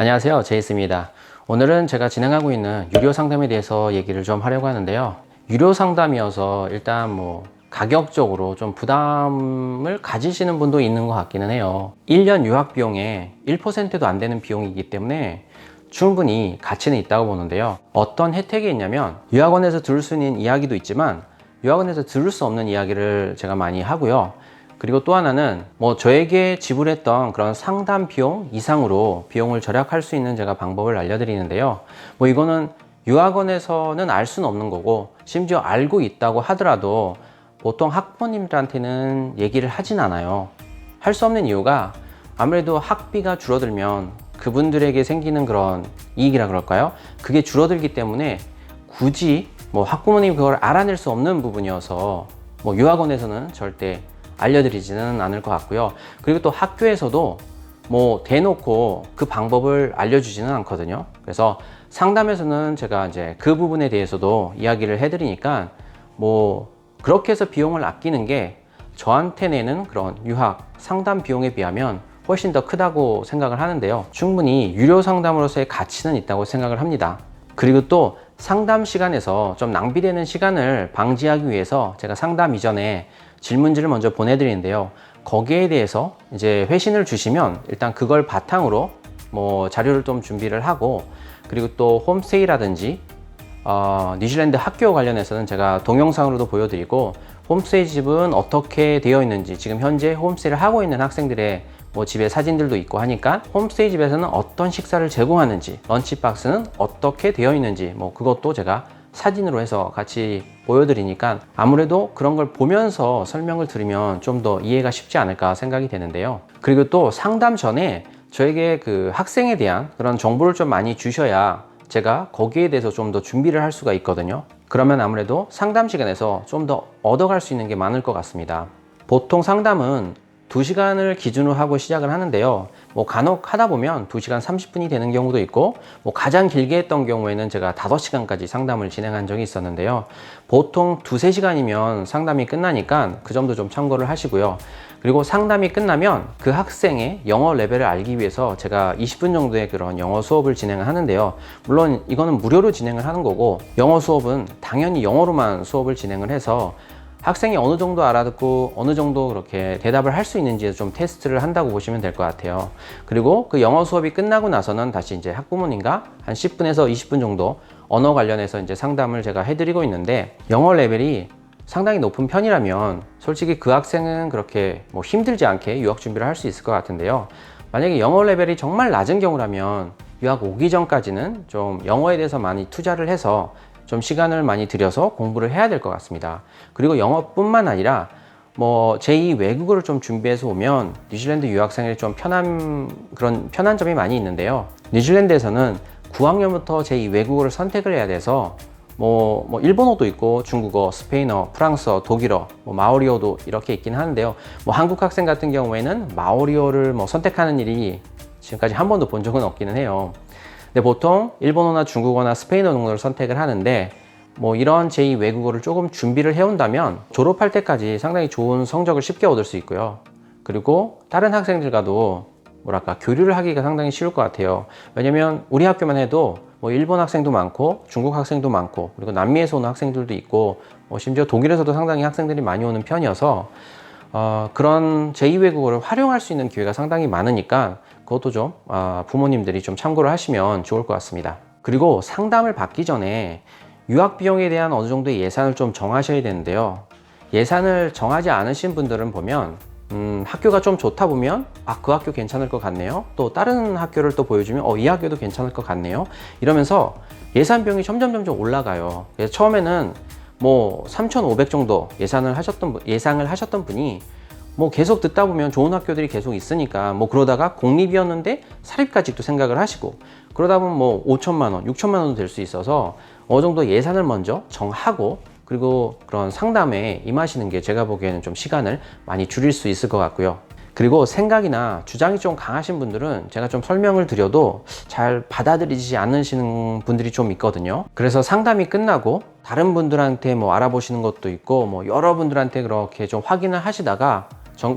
안녕하세요, 제이스입니다. 오늘은 제가 진행하고 있는 유료 상담에 대해서 얘기를 좀 하려고 하는데요. 유료 상담이어서 일단 가격적으로 좀 부담을 가지시는 분도 있는 것 같기는 해요. 1년 유학 비용의 1%도 안 되는 비용이기 때문에 충분히 가치는 있다고 보는데요. 어떤 혜택이 있냐면 유학원에서 들을 수 있는 이야기도 있지만 유학원에서 들을 수 없는 이야기를 제가 많이 하고요. 그리고 또 하나는 저에게 지불했던 그런 상담 비용 이상으로 비용을 절약할 수 있는 제가 방법을 알려드리는데요. 이거는 유학원에서는 알 수는 없는 거고, 심지어 알고 있다고 하더라도 보통 학부모님들한테는 얘기를 하진 않아요. 할 수 없는 이유가 아무래도 학비가 줄어들면 그분들에게 생기는 그런 이익이라 그럴까요? 그게 줄어들기 때문에 굳이 학부모님이 그걸 알아낼 수 없는 부분이어서 유학원에서는 절대 알려드리지는 않을 것 같고요. 그리고 또 학교에서도 대놓고 그 방법을 알려주지는 않거든요. 그래서 상담에서는 제가 이제 그 부분에 대해서도 이야기를 해드리니까 그렇게 해서 비용을 아끼는 게 저한테 내는 그런 유학 상담 비용에 비하면 훨씬 더 크다고 생각을 하는데요. 충분히 유료 상담으로서의 가치는 있다고 생각을 합니다. 그리고 또 상담 시간에서 좀 낭비되는 시간을 방지하기 위해서 제가 상담 이전에 질문지를 먼저 보내드리는데요. 거기에 대해서 이제 회신을 주시면 일단 그걸 바탕으로 자료를 좀 준비를 하고, 그리고 또 홈스테이라든지 뉴질랜드 학교 관련해서는 제가 동영상으로도 보여드리고, 홈스테이 집은 어떻게 되어 있는지, 지금 현재 홈스테이를 하고 있는 학생들의 집에 사진들도 있고 하니까 홈스테이 집에서는 어떤 식사를 제공하는지, 런치박스는 어떻게 되어 있는지 그것도 제가 사진으로 해서 같이 보여드리니까 아무래도 그런 걸 보면서 설명을 들으면 좀 더 이해가 쉽지 않을까 생각이 되는데요. 그리고 또 상담 전에 저에게 그 학생에 대한 그런 정보를 좀 많이 주셔야 제가 거기에 대해서 좀 더 준비를 할 수가 있거든요. 그러면 아무래도 상담 시간에서 좀 더 얻어갈 수 있는 게 많을 것 같습니다. 보통 상담은 2시간을 기준으로 하고 시작을 하는데요. 간혹 하다 보면 2시간 30분이 되는 경우도 있고, 가장 길게 했던 경우에는 제가 5시간까지 상담을 진행한 적이 있었는데요. 보통 2~3시간이면 상담이 끝나니까 그 점도 좀 참고를 하시고요. 그리고 상담이 끝나면 그 학생의 영어 레벨을 알기 위해서 제가 20분 정도의 그런 영어 수업을 진행을 하는데요. 물론 이거는 무료로 진행을 하는 거고, 영어 수업은 당연히 영어로만 수업을 진행을 해서 학생이 어느 정도 알아듣고 어느 정도 그렇게 대답을 할 수 있는지 좀 테스트를 한다고 보시면 될 것 같아요. 그리고 그 영어 수업이 끝나고 나서는 다시 이제 학부모님과 한 10분에서 20분 정도 언어 관련해서 이제 상담을 제가 해드리고 있는데, 영어 레벨이 상당히 높은 편이라면 솔직히 그 학생은 그렇게 힘들지 않게 유학 준비를 할 수 있을 것 같은데요. 만약에 영어 레벨이 정말 낮은 경우라면 유학 오기 전까지는 좀 영어에 대해서 많이 투자를 해서 좀 시간을 많이 들여서 공부를 해야 될 것 같습니다. 그리고 영어뿐만 아니라 제2 외국어를 좀 준비해서 오면 뉴질랜드 유학생이 좀 편한 점이 많이 있는데요. 뉴질랜드에서는 9학년부터 제2 외국어를 선택을 해야 돼서 일본어도 있고 중국어, 스페인어, 프랑스어, 독일어, 마오리어도 이렇게 있긴 하는데요. 한국 학생 같은 경우에는 마오리어를 선택하는 일이 지금까지 한 번도 본 적은 없기는 해요. 근데 보통 일본어나 중국어나 스페인어 정도를 선택을 하는데, 이런 제2 외국어를 조금 준비를 해온다면 졸업할 때까지 상당히 좋은 성적을 쉽게 얻을 수 있고요. 그리고 다른 학생들과도 교류를 하기가 상당히 쉬울 것 같아요. 왜냐면 우리 학교만 해도 일본 학생도 많고 중국 학생도 많고, 그리고 남미에서 오는 학생들도 있고, 심지어 독일에서도 상당히 학생들이 많이 오는 편이어서 그런 제2 외국어를 활용할 수 있는 기회가 상당히 많으니까 그것도 좀 부모님들이 좀 참고를 하시면 좋을 것 같습니다. 그리고 상담을 받기 전에 유학 비용에 대한 어느 정도의 예산을 좀 정하셔야 되는데요. 예산을 정하지 않으신 분들은 보면 학교가 좀 좋다 보면 그 학교 괜찮을 것 같네요. 또 다른 학교를 또 보여주면 이 학교도 괜찮을 것 같네요. 이러면서 예산 비용이 점점 올라가요. 그래서 처음에는 3,500 정도 예상을 하셨던 분이 계속 듣다 보면 좋은 학교들이 계속 있으니까 그러다가 공립이었는데 사립까지도 생각을 하시고, 그러다 보면 5천만 원, 6천만 원도 될 수 있어서 어느 정도 예산을 먼저 정하고, 그리고 그런 상담에 임하시는 게 제가 보기에는 좀 시간을 많이 줄일 수 있을 것 같고요. 그리고 생각이나 주장이 좀 강하신 분들은 제가 좀 설명을 드려도 잘 받아들이지 않으시는 분들이 좀 있거든요. 그래서 상담이 끝나고 다른 분들한테 알아보시는 것도 있고, 여러분들한테 그렇게 좀 확인을 하시다가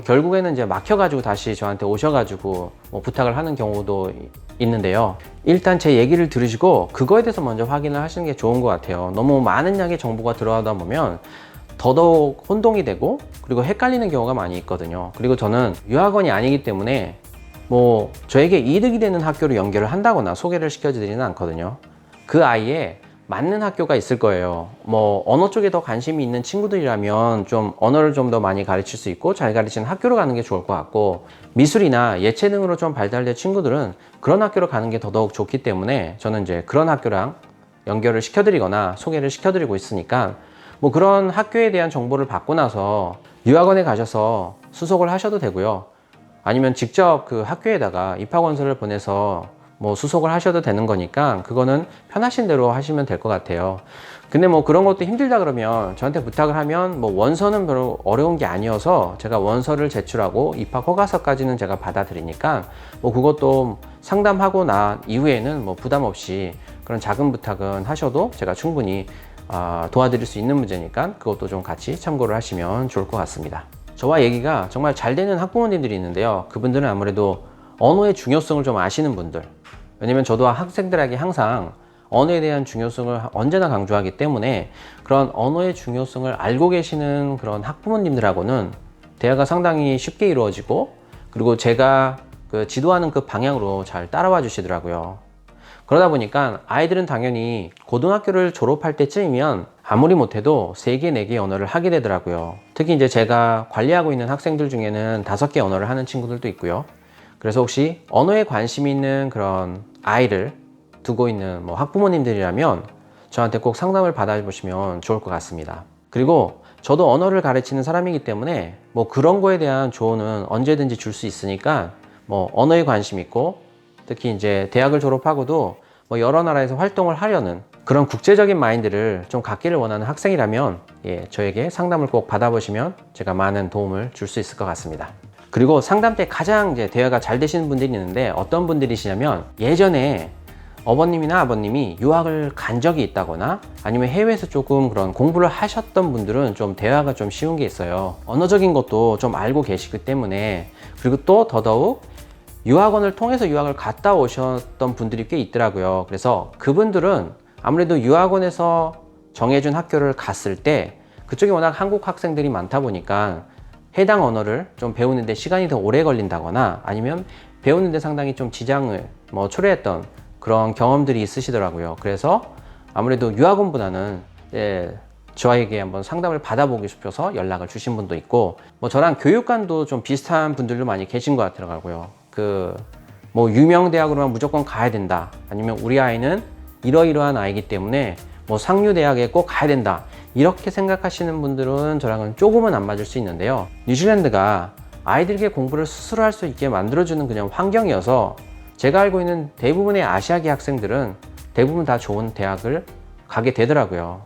결국에는 이제 막혀가지고 다시 저한테 오셔가지고 뭐 부탁을 하는 경우도 있는데요. 일단 제 얘기를 들으시고 그거에 대해서 먼저 확인을 하시는 게 좋은 것 같아요. 너무 많은 양의 정보가 들어가다 보면 더더욱 혼동이 되고 그리고 헷갈리는 경우가 많이 있거든요. 그리고 저는 유학원이 아니기 때문에 뭐 저에게 이득이 되는 학교로 연결을 한다거나 소개를 시켜드리지는 않거든요. 그 아이에 맞는 학교가 있을 거예요. 뭐 언어 쪽에 더 관심이 있는 친구들이라면 좀 언어를 좀 더 많이 가르칠 수 있고 잘 가르치는 학교로 가는 게 좋을 것 같고, 미술이나 예체능으로 좀 발달된 친구들은 그런 학교로 가는 게 더더욱 좋기 때문에 저는 이제 그런 학교랑 연결을 시켜드리거나 소개를 시켜드리고 있으니까 뭐 그런 학교에 대한 정보를 받고 나서 유학원에 가셔서 수속을 하셔도 되고요. 아니면 직접 그 학교에다가 입학원서를 보내서 뭐 수속을 하셔도 되는 거니까 그거는 편하신 대로 하시면 될 것 같아요. 근데 뭐 그런 것도 힘들다 그러면 저한테 부탁을 하면 뭐 원서는 별로 어려운 게 아니어서 제가 원서를 제출하고 입학 허가서까지는 제가 받아드리니까 뭐 그것도 상담하고 난 이후에는 뭐 부담 없이 그런 작은 부탁은 하셔도 제가 충분히 도와드릴 수 있는 문제니까 그것도 좀 같이 참고를 하시면 좋을 것 같습니다. 저와 얘기가 정말 잘 되는 학부모님들이 있는데요. 그분들은 아무래도 언어의 중요성을 좀 아시는 분들, 왜냐면 저도 학생들에게 항상 언어에 대한 중요성을 언제나 강조하기 때문에 그런 언어의 중요성을 알고 계시는 그런 학부모님들하고는 대화가 상당히 쉽게 이루어지고, 그리고 제가 그 지도하는 그 방향으로 잘 따라와 주시더라고요. 그러다 보니까 아이들은 당연히 고등학교를 졸업할 때쯤이면 아무리 못해도 3개, 4개 언어를 하게 되더라고요. 특히 이제 제가 관리하고 있는 학생들 중에는 5개 언어를 하는 친구들도 있고요. 그래서 혹시 언어에 관심 있는 그런 아이를 두고 있는 뭐 학부모님들이라면 저한테 꼭 상담을 받아보시면 좋을 것 같습니다. 그리고 저도 언어를 가르치는 사람이기 때문에 뭐 그런 거에 대한 조언은 언제든지 줄 수 있으니까 뭐 언어에 관심 있고 특히 이제 대학을 졸업하고도 뭐 여러 나라에서 활동을 하려는 그런 국제적인 마인드를 좀 갖기를 원하는 학생이라면 저에게 상담을 꼭 받아보시면 제가 많은 도움을 줄 수 있을 것 같습니다. 그리고 상담 때 가장 이제 대화가 잘 되시는 분들이 있는데 어떤 분들이시냐면 예전에 어머님이나 아버님이 유학을 간 적이 있다거나 아니면 해외에서 조금 그런 공부를 하셨던 분들은 좀 대화가 좀 쉬운 게 있어요. 언어적인 것도 좀 알고 계시기 때문에, 그리고 또 더더욱 유학원을 통해서 유학을 갔다 오셨던 분들이 꽤 있더라고요. 그래서 그분들은 아무래도 유학원에서 정해준 학교를 갔을 때 그쪽에 워낙 한국 학생들이 많다 보니까 해당 언어를 좀 배우는데 시간이 더 오래 걸린다거나 아니면 배우는데 상당히 좀 지장을 초래했던 그런 경험들이 있으시더라고요. 그래서 아무래도 유학원보다는 저에게 한번 상담을 받아보고 싶어서 연락을 주신 분도 있고, 뭐 저랑 교육관도 좀 비슷한 분들도 많이 계신 것 같더라고요. 뭐 유명 대학으로만 무조건 가야 된다, 아니면 우리 아이는 이러이러한 아이기 때문에 뭐 상류 대학에 꼭 가야 된다, 이렇게 생각하시는 분들은 저랑은 조금은 안 맞을 수 있는데요. 뉴질랜드가 아이들에게 공부를 스스로 할 수 있게 만들어주는 그냥 환경이어서 제가 알고 있는 대부분의 아시아계 학생들은 대부분 다 좋은 대학을 가게 되더라고요.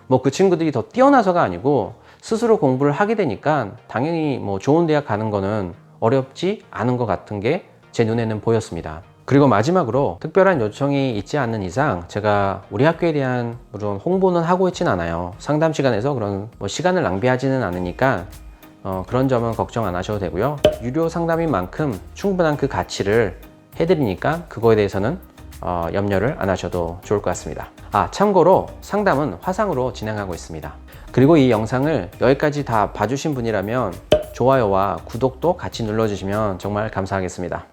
뭐 그 친구들이 더 뛰어나서가 아니고 스스로 공부를 하게 되니까 당연히 뭐 좋은 대학 가는 거는 어렵지 않은 것 같은 게 제 눈에는 보였습니다. 그리고 마지막으로 특별한 요청이 있지 않는 이상 제가 우리 학교에 대한 물론 홍보는 하고 있진 않아요. 상담 시간에서 그런 뭐 시간을 낭비하지는 않으니까 그런 점은 걱정 안 하셔도 되고요. 유료 상담인 만큼 충분한 그 가치를 해드리니까 그거에 대해서는 염려를 안 하셔도 좋을 것 같습니다. 참고로 상담은 화상으로 진행하고 있습니다. 그리고 이 영상을 여기까지 다 봐주신 분이라면 좋아요와 구독도 같이 눌러주시면 정말 감사하겠습니다.